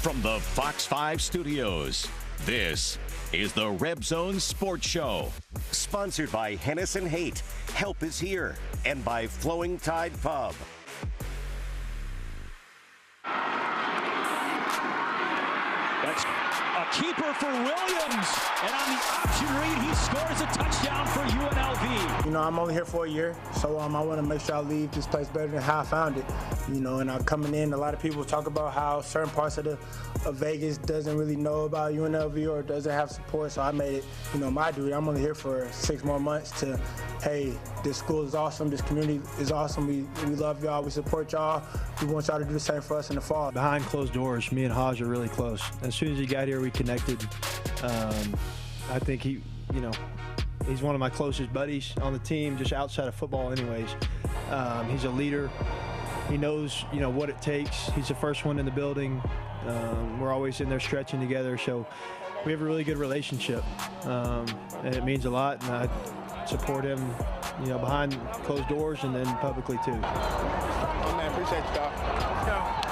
From the Fox 5 studios, this is the RebZone Sports Show. Sponsored by Hennessy Haight, Help is Here, and by Flowing Tide Pub. That's a keeper for Williams, and on the option read, he scores a touchdown for UNLV. You know, I'm only here for a year, so I want to make sure I leave this place better than how I found it. You know, and coming in, a lot of people talk about how certain parts of Vegas doesn't really know about UNLV or doesn't have support, so I made it, you know, my duty. I'm only here for 6 more months to, hey, this school is awesome, this community is awesome, we love y'all, we support y'all, we want y'all to do the same for us in the fall. Behind closed doors, me and Hajj are really close. As soon as he got here, we connected. I think he's one of my closest buddies on the team, just outside of football anyways. He's a leader. He knows, what it takes. He's the first one in the building. We're always in there stretching together, so we have a really good relationship, and it means a lot, and I support him, behind closed doors and then publicly too. Oh, man, appreciate you, dog. Let's go.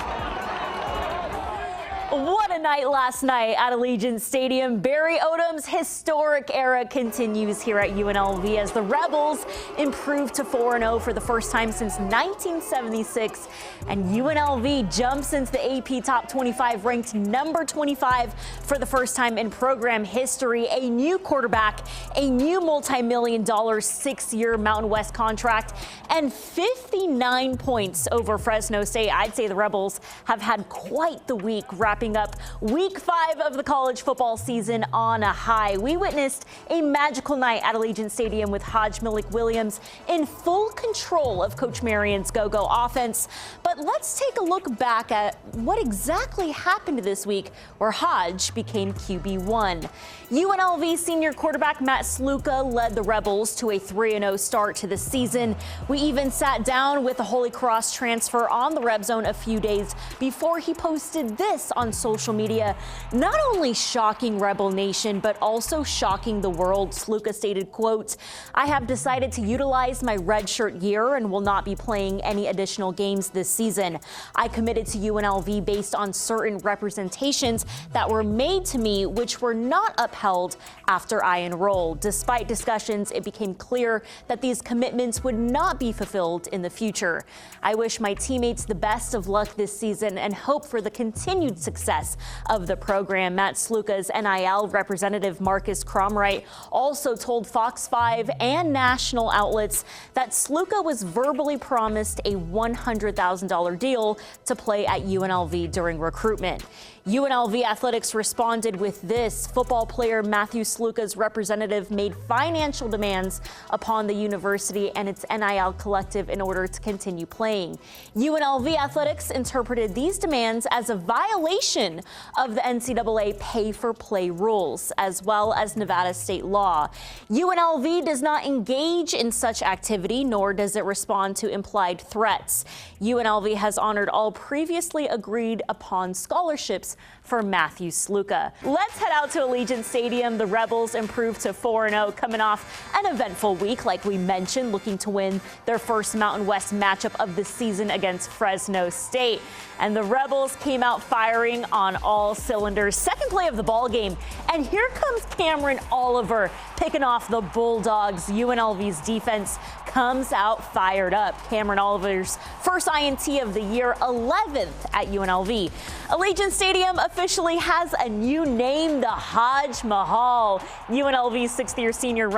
What a night last night at Allegiant Stadium. Barry Odom's historic era continues here at UNLV as the Rebels improve to 4-0 for the first time since 1976. And UNLV jumps into the AP Top 25, ranked number 25 for the first time in program history. A new quarterback, a new multi-million-dollar 6-year Mountain West contract, and 59 points over Fresno State. I'd say the Rebels have had quite the week, wrapping up week 5 of the college football season on a high. We witnessed a magical night at Allegiant Stadium with Hajj-Malik Williams in full control of Coach Marion's go-go offense. But let's take a look back at what exactly happened this week where Hajj became QB1. UNLV senior quarterback Matt Sluka led the Rebels to a 3-0 start to the season. We even sat down with the Holy Cross transfer on the RebZone a few days before he posted this on social media. Not only shocking Rebel Nation, but also shocking the world. Sluka stated, quote, "I have decided to utilize my redshirt year and will not be playing any additional games this season. I committed to UNLV based on certain representations that were made to me, which were not upheld after I enrolled. Despite discussions, it became clear that these commitments would not be fulfilled in the future. I wish my teammates the best of luck this season and hope for the continued success of the program." Matt Sluka's NIL representative Marcus Cromwright also told Fox 5 and national outlets that Sluka was verbally promised a $100,000 deal to play at UNLV during recruitment. UNLV Athletics responded with this. Football player Matthew Sluka's representative made financial demands upon the university and its NIL collective in order to continue playing. UNLV Athletics interpreted these demands as a violation of the NCAA pay-for-play rules, as well as Nevada state law. UNLV does not engage in such activity, nor does it respond to implied threats. UNLV has honored all previously agreed upon scholarships for Matthew Sluka. Let's head out to Allegiant Stadium. The Rebels improved to 4-0, coming off an eventful week, like we mentioned, looking to win their first Mountain West matchup of the season against Fresno State. And the Rebels came out firing on all cylinders. Second play of the ball game, and here comes Cameron Oliver picking off the Bulldogs. UNLV's defense comes out fired up. Cameron Oliver's first INT of the year, 11th at UNLV. Allegiant Stadium officially has a new name, the Hajj Mahal. UNLV's 6th-year senior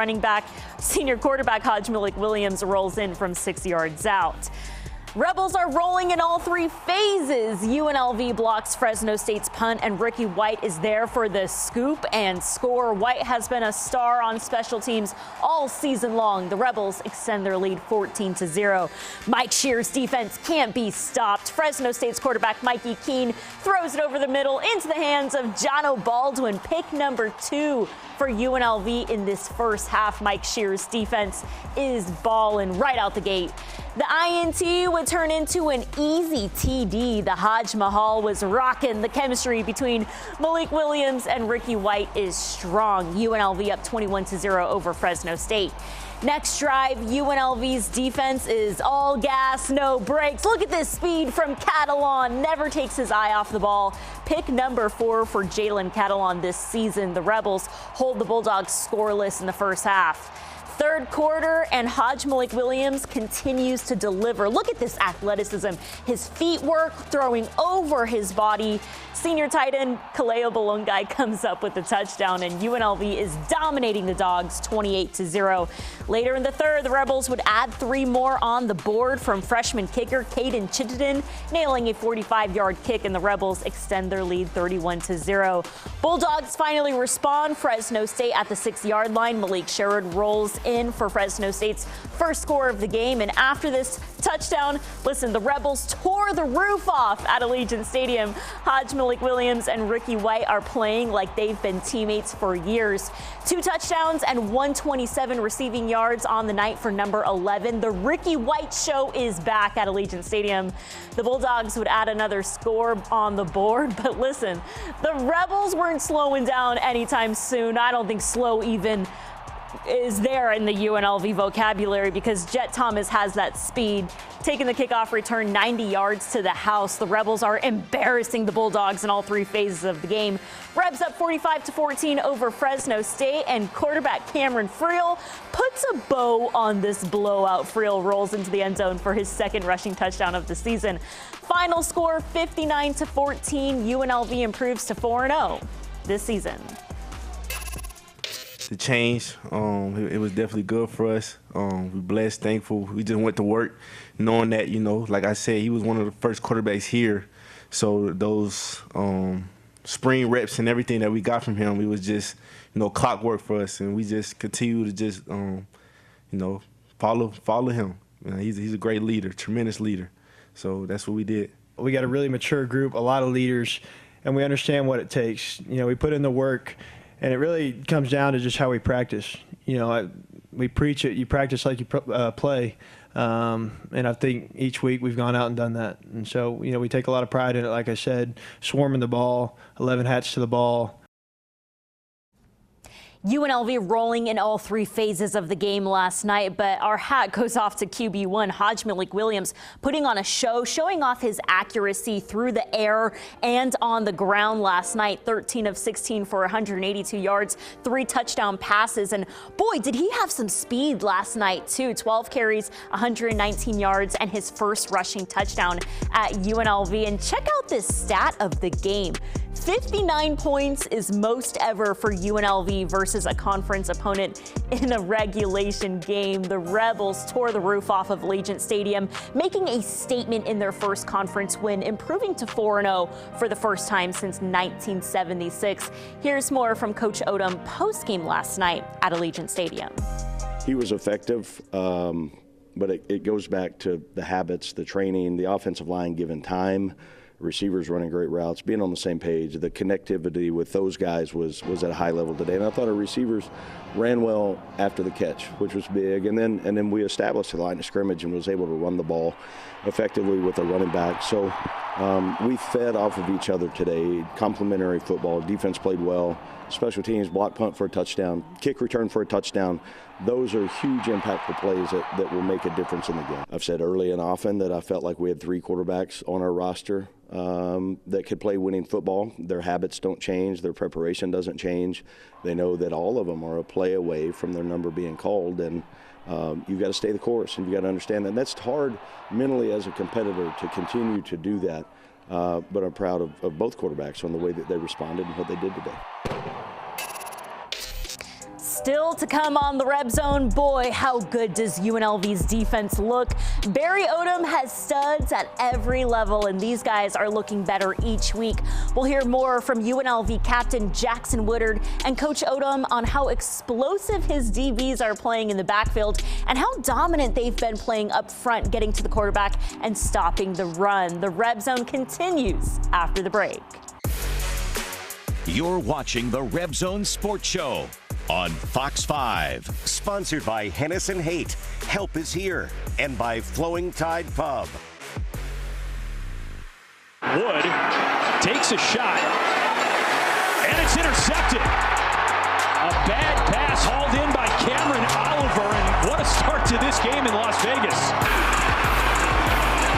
quarterback Hajj-Malik Williams rolls in from 6 yards out. Rebels are rolling in all 3 phases. UNLV blocks Fresno State's punt, and Ricky White is there for the scoop and score. White has been a star on special teams all season long. The Rebels extend their lead 14-0. Mike Shear's defense can't be stopped. Fresno State's quarterback Mikey Keene throws it over the middle into the hands of Jono Baldwin. Pick number 2 for UNLV in this first half. Mike Shear's defense is balling right out the gate. The INT would turn into an easy TD. The Hajj-Malik was rocking. The chemistry between Malik Williams and Ricky White is strong. UNLV up 21-0 over Fresno State. Next drive, UNLV's defense is all gas, no brakes. Look at this speed from Catalon. Never takes his eye off the ball. Pick number 4 for Jalen Catalon this season. The Rebels hold the Bulldogs scoreless in the first half. Third quarter, and Hajj-Malik Williams continues to deliver. Look at this athleticism. His feet work, throwing over his body. Senior tight end Kaleo Balungai comes up with the touchdown, and UNLV is dominating the Dogs 28-0. Later in the third, the Rebels would add 3 more on the board from freshman kicker Caden Chittenden, nailing a 45-yard kick, and the Rebels extend their lead 31-0. Bulldogs finally respond. Fresno State at the 6-yard line. Malik Sherrod rolls in for Fresno State's first score of the game, and after this touchdown, listen, the Rebels tore the roof off at Allegiant Stadium. Hajj-Malik Williams and Ricky White are playing like they've been teammates for years. 2 touchdowns and 127 receiving yards on the night for number 11. The Ricky White show is back at Allegiant Stadium. The Bulldogs would add another score on the board, but listen, the Rebels weren't slowing down anytime soon. I don't think slow even is there in the UNLV vocabulary, because Jet Thomas has that speed. Taking the kickoff return 90 yards to the house. The Rebels are embarrassing the Bulldogs in all 3 phases of the game. Rebs up 45-14 over Fresno State, and quarterback Cameron Friel puts a bow on this blowout. Friel rolls into the end zone for his 2nd rushing touchdown of the season. Final score 59-14. UNLV improves to 4-0 this season. The change, it was definitely good for us. We're blessed, thankful. We just went to work knowing that, like I said, he was one of the first quarterbacks here. So those spring reps and everything that we got from him, it was just, clockwork for us. And we just continue to just, follow him. He's a great leader, tremendous leader. So that's what we did. We got a really mature group, a lot of leaders, and we understand what it takes. We put in the work. And it really comes down to just how we practice. We preach it. You practice like you play. And I think each week we've gone out and done that. And so, we take a lot of pride in it. Like I said, swarming the ball, 11 hats to the ball. UNLV rolling in all 3 phases of the game last night, but our hat goes off to QB1 Hajj-Malik Williams, putting on a show, showing off his accuracy through the air and on the ground last night. 13 of 16 for 182 yards, 3 touchdown passes, and boy, did he have some speed last night too. 12 carries, 119 yards, and his first rushing touchdown at UNLV. And check out this stat of the game. 59 points is most ever for UNLV versus a conference opponent in a regulation game. The Rebels tore the roof off of Allegiant Stadium, making a statement in their first conference win, improving to 4-0 for the first time since 1976. Here's more from Coach Odom post-game last night at Allegiant Stadium. He was effective, but it goes back to the habits, the training, the offensive line given time, receivers running great routes, being on the same page. The connectivity with those guys was at a high level today, and I thought our receivers ran well after the catch, which was big. And then we established the line of scrimmage and was able to run the ball effectively with a running back. So we fed off of each other today. Complementary football. Defense played well. Special teams, block punt for a touchdown, kick return for a touchdown. Those are huge impactful plays that will make a difference in the game. I've said early and often that I felt like we had 3 quarterbacks on our roster that could play winning football. Their habits don't change. Their preparation doesn't change. They know that all of them are a play away from their number being called, and you've got to stay the course, and you've got to understand that. And that's hard mentally as a competitor to continue to do that, but I'm proud of both quarterbacks on the way that they responded and what they did today. Still to come on the RebZone. Boy, how good does UNLV's defense look? Barry Odom has studs at every level, and these guys are looking better each week. We'll hear more from UNLV captain Jackson Woodard and Coach Odom on how explosive his DBs are playing in the backfield and how dominant they've been playing up front, getting to the quarterback and stopping the run. The RebZone continues after the break. You're watching the RebZone Sports Show. on Fox 5. Sponsored by Hennessy Haight. Help is here. And by Flowing Tide Pub. Wood takes a shot, and it's intercepted. A bad pass hauled in by Cameron Oliver, and what a start to this game in Las Vegas.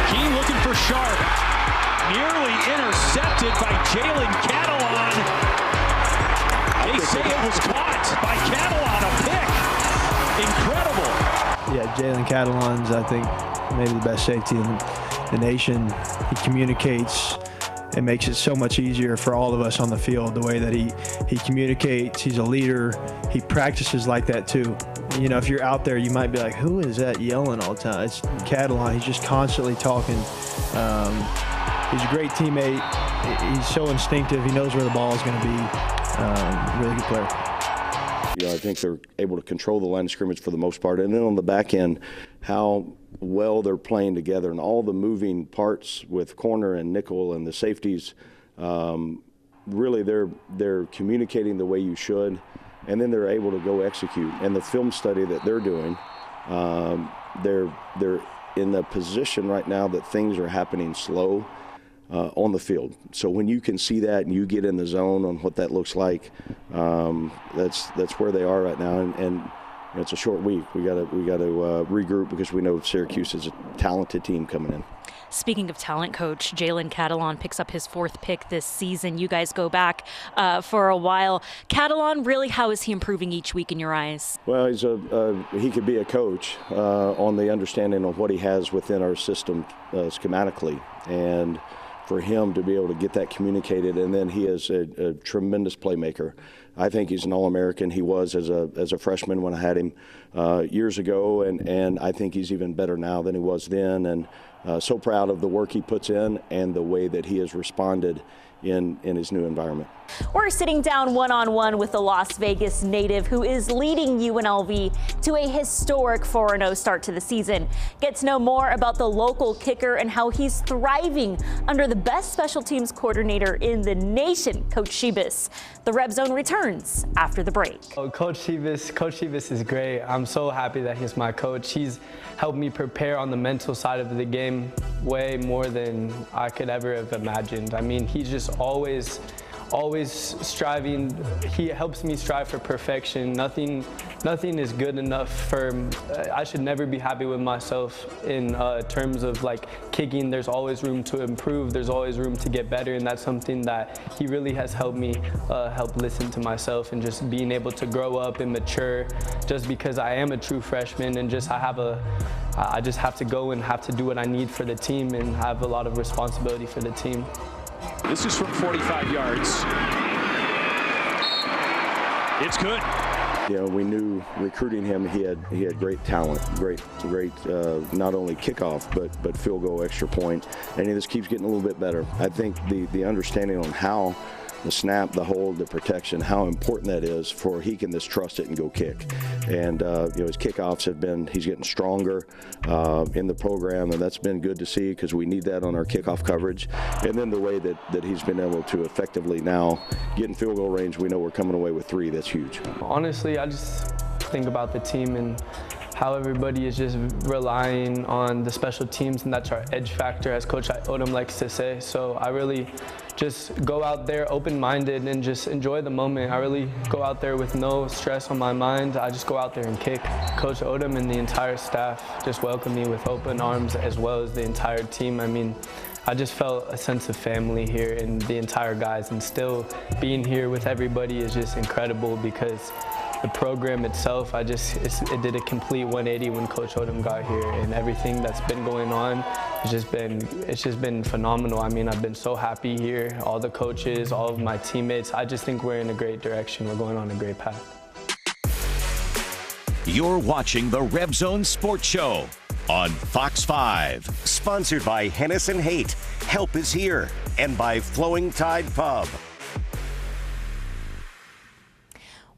Key looking for Sharp. Nearly intercepted by Jalen Catalon. They say it was caught by Catalon, a pick. Incredible. Yeah, Jalen Catalon's, I think, maybe the best safety in the nation. He communicates. It makes it so much easier for all of us on the field, the way that he communicates. He's a leader. He practices like that too. You know, if you're out there, you might be like, who is that yelling all the time? It's Catalon. He's just constantly talking. He's a great teammate. He's so instinctive. He knows where the ball is going to be. Really good player. You know, I think they're able to control the line of scrimmage for the most part. And then on the back end, how well they're playing together and all the moving parts with corner and nickel and the safeties. Really, they're communicating the way you should, and then they're able to go execute. And the film study that they're doing, they're in the position right now that things are happening slow on the field. So when you can see that and you get in the zone on what that looks like, that's where they are right now. And it's a short week. We got to regroup because we know Syracuse is a talented team coming in. Speaking of talent, Coach, Jalen Catalon picks up his 4th pick this season. You guys go back for a while. Catalon, really, how is he improving each week in your eyes? Well, he could be a coach on the understanding of what he has within our system schematically. And for him to be able to get that communicated, and then he is a tremendous playmaker. I think he's an All-American. He was as a freshman when I had him years ago, and I think he's even better now than he was then. And so proud of the work he puts in and the way that he has responded in his new environment. We're sitting down one-on-one with the Las Vegas native who is leading UNLV to a historic 4-0 start to the season. Get to know more about the local kicker and how he's thriving under the best special teams coordinator in the nation, Coach Shibas. The RebZone returns after the break. Oh, Coach Shibas is great. I'm so happy that he's my coach. He's helped me prepare on the mental side of the game way more than I could ever have imagined. I mean, he's just always striving. He helps me strive for perfection. Nothing is good enough for, I should never be happy with myself in terms of like kicking. There's always room to improve. There's always room to get better. And that's something that he really has helped me help listen to myself and just being able to grow up and mature just because I am a true freshman and just I just have to go and have to do what I need for the team and have a lot of responsibility for the team. This is from 45 yards. It's good. You know, we knew recruiting him, he had great talent, great not only kickoff but field goal, extra point, and he just keeps getting a little bit better. I think the understanding on how the snap, the hold, the protection, how important that is for he can just trust it and go kick. And his kickoffs he's getting stronger in the program, and that's been good to see because we need that on our kickoff coverage. And then the way that he's been able to effectively now get in field goal range, we know we're coming away with 3. That's huge. Honestly, I just think about the team and how everybody is just relying on the special teams, and that's our edge factor, as Coach Odom likes to say. So I really just go out there open-minded and just enjoy the moment. I really go out there with no stress on my mind. I just go out there and kick. Coach Odom and the entire staff just welcome me with open arms, as well as the entire team. I mean, I just felt a sense of family here and the entire guys, and still being here with everybody is just incredible because the program itself, it did a complete 180 when Coach Odom got here, and everything that's been going on, it's just been phenomenal. I mean, I've been so happy here, all the coaches, all of my teammates. I just think we're in a great direction. We're going on a great path. You're watching the RebZone Sports Show on Fox 5. Sponsored by Hennessy Haight. Help is here. And by Flowing Tide Pub.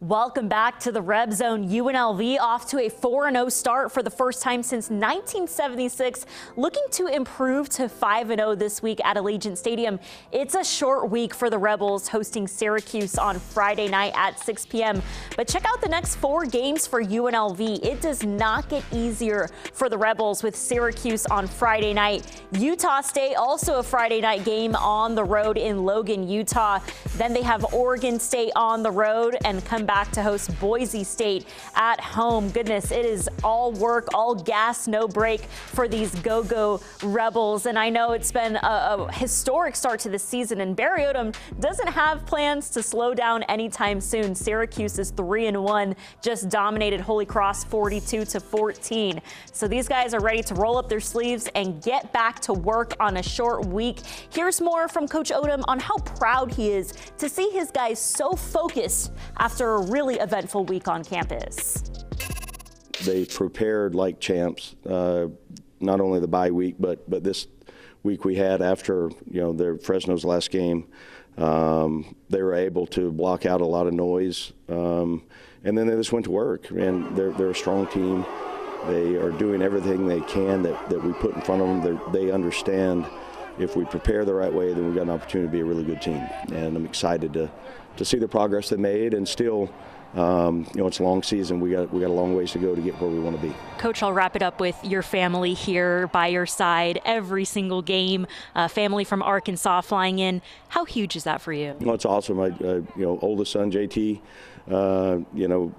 Welcome back to the RebZone. UNLV off to a 4-0 start for the first time since 1976, looking to improve to 5-0 this week at Allegiant Stadium. It's a short week for the Rebels, hosting Syracuse on Friday night at 6 p.m. But check out the next 4 games for UNLV. It does not get easier for the Rebels with Syracuse on Friday night. Utah State, also a Friday night game on the road in Logan, Utah. Then they have Oregon State on the road and come back to host Boise State at home. Goodness, it is all work, all gas, no break for these go-go Rebels. And I know it's been a historic start to the season, and Barry Odom doesn't have plans to slow down anytime soon. Syracuse is 3-1, just dominated Holy Cross 42-14. So these guys are ready to roll up their sleeves and get back to work on a short week. Here's more from Coach Odom on how proud he is to see his guys so focused after a really eventful week on campus. They prepared like champs, not only the bye week, but this week we had after their Fresno's last game. They were able to block out a lot of noise, and then they just went to work. And they're a strong team. They are doing everything they can that we put in front of them. They understand if we prepare the right way, then we've got an opportunity to be a really good team. And I'm excited to see the progress they made, and still, it's a long season. We got a long ways to go to get where we want to be. Coach, I'll wrap it up with your family here by your side every single game. Family from Arkansas flying in. How huge is that for you? Well, it's awesome. My oldest son JT,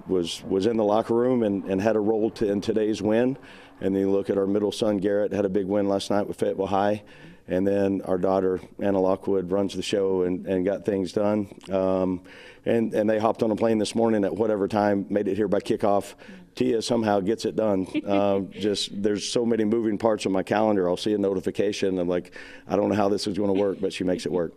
was in the locker room and had a role in today's win. And then you look at our middle son Garrett, had a big win last night with Fayetteville High. And then our daughter, Anna Lockwood, runs the show and got things done. And they hopped on a plane this morning at whatever time, made it here by kickoff. Tia somehow gets it done. There's so many moving parts on my calendar. I'll see a notification. I'm like, I don't know how this is going to work, but she makes it work.